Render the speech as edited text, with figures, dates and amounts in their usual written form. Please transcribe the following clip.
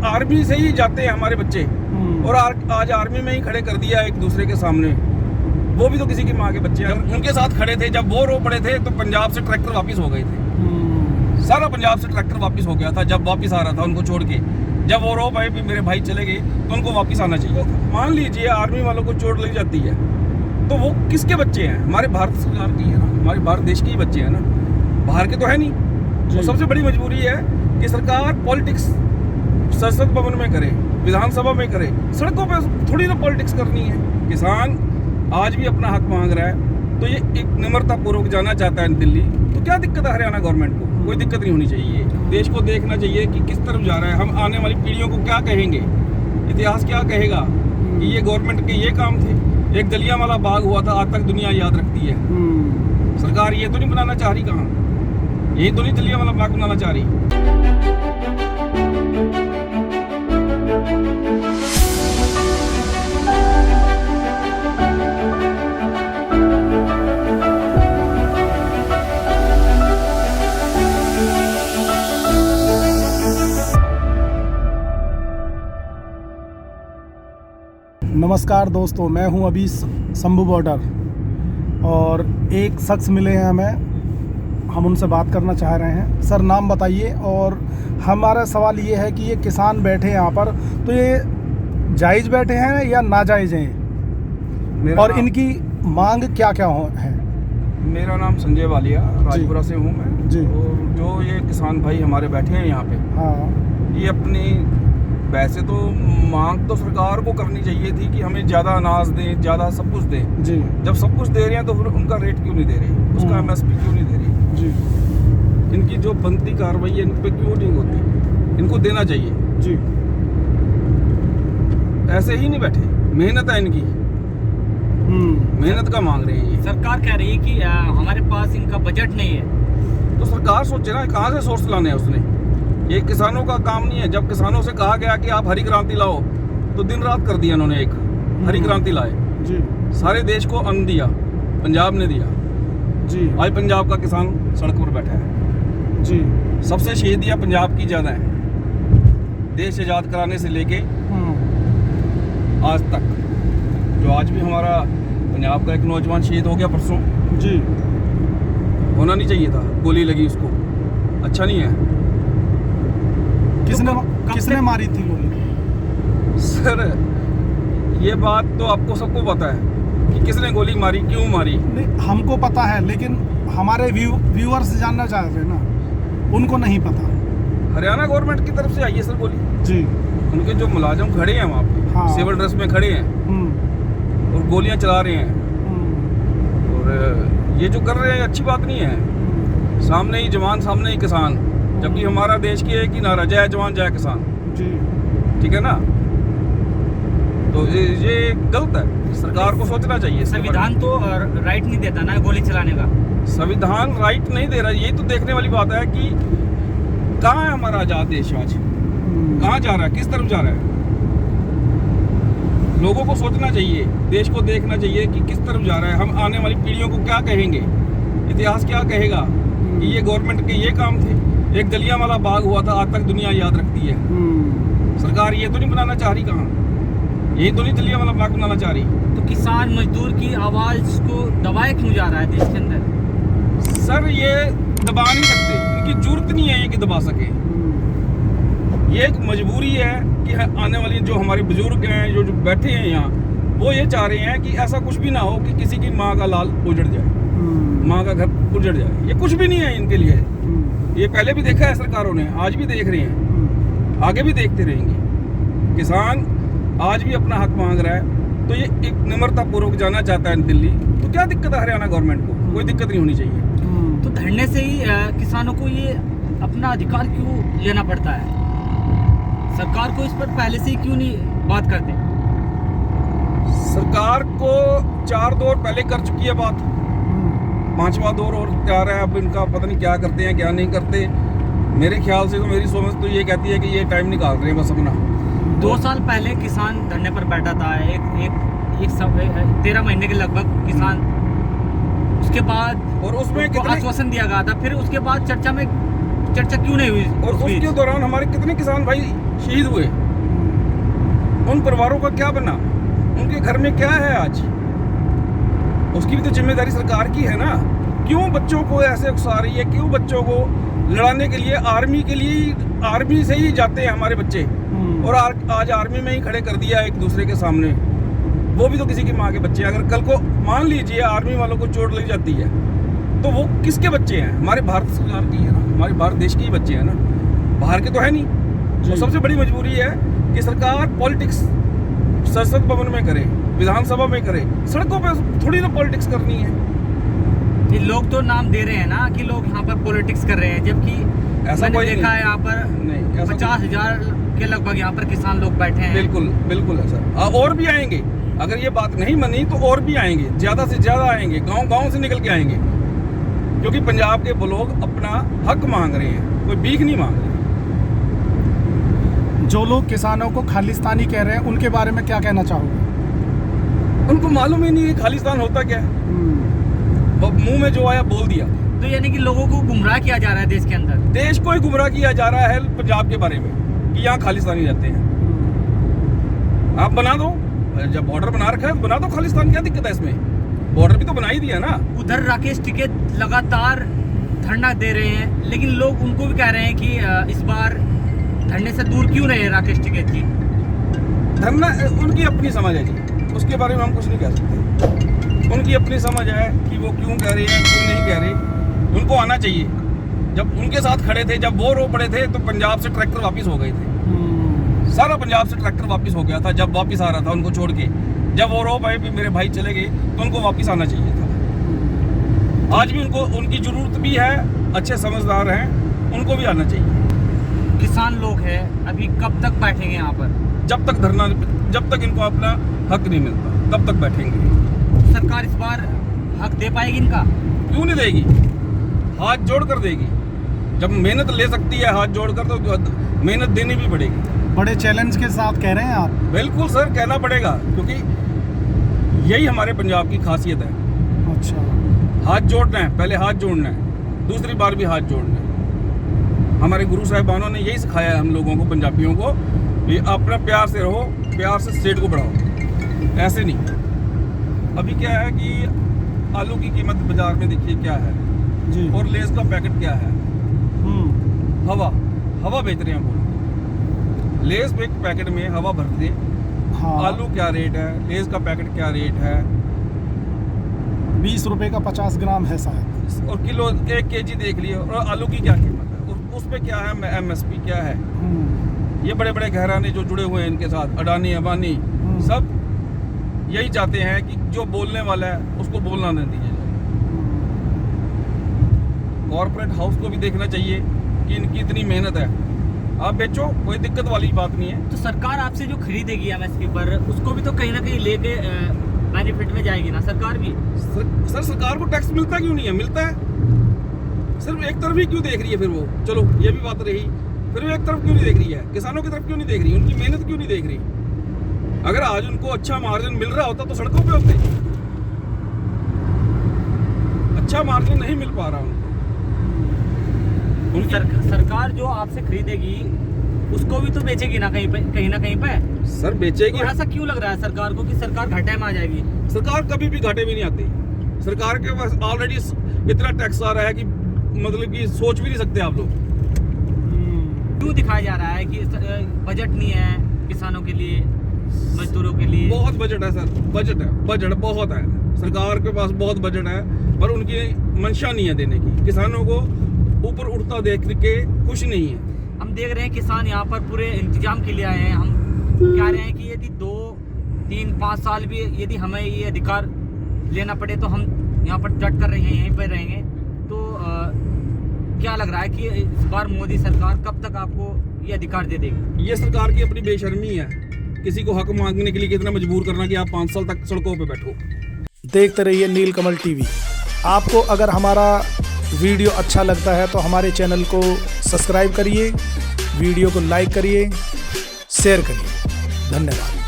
Army से ही जाते हैं हमारे बच्चे, और आज आर्मी में ही खड़े कर दिया एक दूसरे के सामने। वो भी तो किसी की माँ के बच्चे हैं। उनके साथ खड़े थे, जब वो रो पड़े थे तो पंजाब से ट्रैक्टर वापस हो गए थे। सारा पंजाब से ट्रैक्टर वापस हो गया था जब वापस आ रहा था उनको छोड़ के। जब वो रो पाए भी मेरे भाई चले गए तो उनको वापस आना चाहिए। मान लीजिए आर्मी वालों को चोट लग जाती है तो वो किसके बच्चे हैं? हमारे भारत सरकार की है ना, हमारे भारत देश के ही बच्चे हैं ना, बाहर के तो है नहीं। तो सबसे बड़ी मजबूरी है कि सरकार पॉलिटिक्स संसद भवन में करे, विधानसभा में करे, सड़कों पे थोड़ी ना पॉलिटिक्स करनी है। किसान आज भी अपना हक मांग रहा है तो ये एक निम्रता पूर्वक जाना चाहता है दिल्ली, तो क्या दिक्कत है हरियाणा गवर्नमेंट को? कोई दिक्कत नहीं होनी चाहिए। देश को देखना चाहिए कि किस तरफ जा रहा है। हम आने वाली पीढ़ियों को क्या कहेंगे, इतिहास क्या कहेगा कि ये गवर्नमेंट के ये काम थे। एक जलियांवाला बाग हुआ था, आज तक दुनिया याद रखती है। सरकार ये तो नहीं बनाना चाह रही, कहाँ यही तो नहीं जलियांवाला बाग बनाना चाह रही। नमस्कार दोस्तों, मैं हूं अभी शंभू बॉर्डर और एक शख्स मिले हैं हमें, हम उनसे बात करना चाह रहे हैं। सर नाम बताइए। और हमारा सवाल ये है कि ये किसान बैठे हैं यहाँ पर, तो ये जायज़ बैठे हैं या नाजायज़ हैं, और इनकी मांग क्या क्या है? मेरा नाम संजय वालिया, राजपुरा से हूँ मैं जी। और जो ये किसान भाई हमारे बैठे हैं यहाँ पे, हाँ, ये अपनी वैसे तो मांग तो सरकार को करनी चाहिए थी कि हमें ज़्यादा अनाज दें, ज़्यादा सब कुछ दें जी। जब सब कुछ दे रहे हैं तो फिर उनका रेट क्यों नहीं दे रहे, उसका MSP क्यों नहीं दे रही जी। इनकी जो बनती कार्रवाई है इन पे क्यों नहीं होती? इनको देना चाहिए जी। ऐसे ही नहीं बैठे, मेहनत है इनकी, मेहनत का मांग रहे हैं ये। सरकार कह रही है कि हमारे पास इनका बजट नहीं है, तो सरकार सोचे ना कहाँ से सोर्स लाने हैं उसने। ये किसानों का काम नहीं है। जब किसानों से कहा गया कि आप हरी क्रांति लाओ तो दिन रात कर दिया इन्होंने, एक हरी क्रांति लाए जी। सारे देश को अन्न दिया, पंजाब ने दिया जी। आज पंजाब का किसान सड़क पर बैठा है जी। सबसे शहीदियाँ पंजाब की ज़्यादा हैं, देश आज़ाद कराने से लेके आज तक। जो आज भी हमारा पंजाब का एक नौजवान शहीद हो गया परसों जी। होना नहीं चाहिए था, गोली लगी उसको, अच्छा नहीं है। किसने मारी थी गोली? सर ये बात तो आपको सबको पता है कि किसने गोली मारी, क्यों मारी। नहीं, हमको पता है, लेकिन हमारे व्यूअर्स जानना चाहते हैं ना, उनको नहीं पता। हरियाणा गवर्नमेंट की तरफ से आई है सर गोली जी। उनके जो मुलाजिम खड़े हैं वहाँ पे, हाँ। सिविल ड्रेस में खड़े हैं और गोलियां चला रहे हैं, और ये जो कर रहे हैं अच्छी बात नहीं है। सामने ही जवान, सामने ही किसान, जबकि हमारा देश की एक ही नारा, जय जवान जय किसान जी। ठीक है ना। तो ये गलत है, सरकार को सोचना चाहिए। संविधान तो राइट नहीं देता ना गोली चलाने का। संविधान राइट नहीं दे रहा, यही तो देखने वाली बात है कि कहाँ है हमारा आजाद देश आज, कहाँ जा रहा है, किस तरफ जा रहा है। लोगों को सोचना चाहिए, देश को देखना चाहिए कि किस तरफ जा रहा है। हम आने वाली पीढ़ियों को क्या कहेंगे, इतिहास क्या कहेगा कि ये गवर्नमेंट के ये काम थे। एक जलियांवाला बाग हुआ था, आज तक दुनिया याद रखती है। सरकार ये तो नहीं बनाना चाह रही, कहाँ यही तो नहीं जलियांवाला बाग बनाना चाह रही। तो किसान मजदूर की आवाज को दबाए क्यों जा रहा है देश के अंदर? सर ये दबा नहीं सकते, इनकी जरूरत नहीं है ये कि दबा सके। ये एक मजबूरी है कि आने वाली जो हमारे बुजुर्ग हैं, जो बैठे हैं यहाँ, वो ये चाह रहे हैं कि ऐसा कुछ भी ना हो कि किसी की माँ का लाल उजड़ जाए, माँ का घर उजड़ जाए। ये कुछ भी नहीं है इनके लिए। ये पहले भी देखा है सरकारों ने, आज भी देख रहे हैं, आगे भी देखते रहेंगे। किसान आज भी अपना हक मांग रहा है तो ये एक निम्रता पूर्वक जाना चाहता है दिल्ली, तो क्या दिक्कत है हरियाणा गवर्नमेंट को? कोई दिक्कत नहीं होनी चाहिए। तो धरने से ही किसानों को ये अपना अधिकार क्यों लेना पड़ता है? सरकार को इस पर पहले से ही क्यों नहीं बात करते? सरकार को 4 दौर पहले कर चुकी है बात, 5वां दौर और तैयार है। अब इनका पता नहीं क्या करते हैं क्या नहीं करते। मेरे ख्याल से तो, मेरी समझ तो ये कहती है कि ये टाइम निकाल रहे हैं बस अपना। 2 साल पहले किसान धरने पर बैठा था, एक 13 महीने के लगभग किसान, उसके बाद और उसमें कितने आश्वासन दिया गया था, फिर उसके बाद चर्चा क्यों नहीं हुई? और उसके दौरान हमारे कितने किसान भाई शहीद हुए, उन परिवारों का क्या बना, उनके घर में क्या है आज, उसकी भी तो जिम्मेदारी सरकार की है ना। क्यों बच्चों को ऐसे उकसा रही है, क्यों बच्चों को लड़ाने के लिए आर्मी से ही जाते हैं हमारे बच्चे, और आज आर्मी में ही खड़े कर दिया एक दूसरे के सामने। वो भी तो किसी की माँ के बच्चे हैं। अगर कल को मान लीजिए आर्मी वालों को चोट लग जाती है तो वो किसके बच्चे हैं? हमारे भारत सरकार की है ना, हमारे भारत देश के ही बच्चे हैं ना, बाहर के तो है नहीं। तो सबसे बड़ी मजबूरी है कि सरकार पॉलिटिक्स संसद भवन में करे, विधानसभा में करे, सड़कों पे थोड़ी ना पॉलिटिक्स करनी है। ये लोग तो नाम दे रहे हैं ना कि लोग यहाँ पर पॉलिटिक्स कर रहे हैं, जबकि ऐसा मैंने कोई देखा है यहाँ पर नहीं, 50,000 के लगभग यहाँ पर किसान लोग बैठे हैं। बिल्कुल बिल्कुल है सर, और भी आएंगे। अगर ये बात नहीं बनी तो और भी आएंगे, ज्यादा से ज्यादा आएंगे, गांव से निकल के आएंगे, क्योंकि पंजाब के वो लोग अपना हक मांग रहे हैं, कोई भीख नहीं मांग रहे। जो लोग किसानों को खालिस्तानी कह रहे हैं उनके बारे में क्या कहना चाहोगे? उनको मालूम ही नहीं है खालिस्तान होता क्या है, मुंह में जो आया बोल दिया। तो यानी कि लोगों को गुमराह किया जा रहा है देश के अंदर, देश को ही गुमराह किया जा रहा है पंजाब के बारे में कि यहाँ खालिस्तानी रहते हैं। आप बना दो, जब बॉर्डर बना रखा है तो बना दो खालिस्तान, क्या दिक्कत है इसमें? बॉर्डर भी तो बना ही दिया ना। उधर राकेश टिकैत लगातार धरना दे रहे हैं, लेकिन लोग उनको भी कह रहे हैं कि इस बार धरने से दूर क्यों रहे राकेश टिकैत जी? धरना उनकी अपनी समझ है जी, उसके बारे में हम कुछ नहीं कह सकते। उनकी अपनी समझ है कि वो क्यों कह रहे हैं, क्यों नहीं कह रहे। उनको आना चाहिए। जब उनके साथ खड़े थे, जब वो रो पड़े थे, तो पंजाब से ट्रैक्टर वापस हो गए थे। सारा पंजाब से ट्रैक्टर वापस हो गया था जब वापस आ रहा था उनको छोड़ के। जब वो रो पाए भी मेरे भाई चले गए, तो उनको वापस आना चाहिए था। आज भी उनकी जरूरत भी है, अच्छे समझदार हैं, उनको भी आना चाहिए। किसान लोग हैं, अभी कब तक बैठेंगे यहाँ पर? जब तक इनको अपना हक नहीं मिलता तब तक बैठेंगे। सरकार इस बार हक दे पाएगी इनका? क्यों नहीं देगी? हाथ जोड़ कर देगी। जब मेहनत ले सकती है हाथ जोड़ कर, तो मेहनत देनी भी पड़ेगी। बड़े चैलेंज के साथ कह रहे हैं आप? बिल्कुल सर, कहना पड़ेगा, क्योंकि यही हमारे पंजाब की खासियत है। अच्छा, हाथ जोड़ना है, पहले हाथ जोड़ना है, दूसरी बार भी हाथ जोड़ना है। हमारे गुरु साहिबानों ने यही सिखाया है हम लोगों को, पंजाबियों को, कि अपना प्यार से रहो, प्यार से स्टेट को बढ़ाओ, ऐसे नहीं। अभी क्या है कि आलू की कीमत बाजार में देखिए क्या है जी, और लेस का पैकेट क्या है। हवा बेच रहे हैं वो। लेस एक पैकेट में हवा भर दे। हाँ, आलू क्या रेट है, लेस का पैकेट क्या रेट है? 20 रुपए का 50 ग्राम है शायद, और किलो 1 केजी देख लिए, और आलू की क्या कीमत है, और उस पे क्या है MSP क्या है। ये बड़े बड़े घराने जो जुड़े हुए हैं इनके साथ, अडानी अंबानी, सब यही चाहते हैं कि जो बोलने वाला है उसको बोलना नहीं दीजिए। कॉर्पोरेट हाउस को भी देखना चाहिए कि इनकी इतनी मेहनत है, आप बेचो, कोई दिक्कत वाली बात नहीं है। तो सरकार आपसे जो खरीदेगी MSP पर, उसको भी तो कहीं ना कहीं लेके बेनिफिट में जाएगी ना सरकार भी? सर सरकार को टैक्स मिलता क्यों नहीं है? मिलता है, सिर्फ एक तरफ ही क्यों देख रही है फिर वो? चलो ये भी बात रही, फिर वो एक तरफ क्यों नहीं देख रही है? किसानों की तरफ क्यों नहीं देख रही? उनकी मेहनत क्यों नहीं देख रही? अगर आज उनको अच्छा मार्जिन मिल रहा होता तो सड़कों पे होते। अच्छा मार्जिन नहीं मिल पा रहा उनको। सरकार जो आपसे खरीदेगी उसको भी तो बेचेगी ना कहीं ना कहीं पे। सर बेचेगी। तो ऐसा क्यों लग रहा है सरकार को कि सरकार घाटे में आ जाएगी? सरकार कभी भी घाटे में नहीं आती। सरकार के पास ऑलरेडी इतना टैक्स आ रहा है कि मतलब कि सोच भी नहीं सकते आप लोग। क्यों दिखाया जा रहा है कि बजट नहीं है किसानों के लिए, मजदूरों के लिए? बहुत बजट है सर, बजट बहुत है, सरकार के पास बहुत बजट है, पर उनकी मंशा नहीं है देने की। किसानों को ऊपर उठता देख के खुश नहीं है। हम देख रहे हैं किसान यहाँ पर पूरे इंतजाम के लिए आए हैं। हम कह रहे हैं कि यदि 2, 3, 5 साल भी यदि हमें ये अधिकार लेना पड़े तो हम यहाँ पर डट कर रहेंगे, यहीं पर रहेंगे। तो क्या लग रहा है कि इस बार मोदी सरकार कब तक आपको ये अधिकार दे देगी? ये सरकार की अपनी बेशर्मी है, किसी को हक मांगने के लिए कितना मजबूर करना कि आप 5 साल तक सड़कों पे बैठो। देखते रहिए नीलकमल टीवी। आपको अगर हमारा वीडियो अच्छा लगता है तो हमारे चैनल को सब्सक्राइब करिए, वीडियो को लाइक करिए, शेयर करिए। धन्यवाद।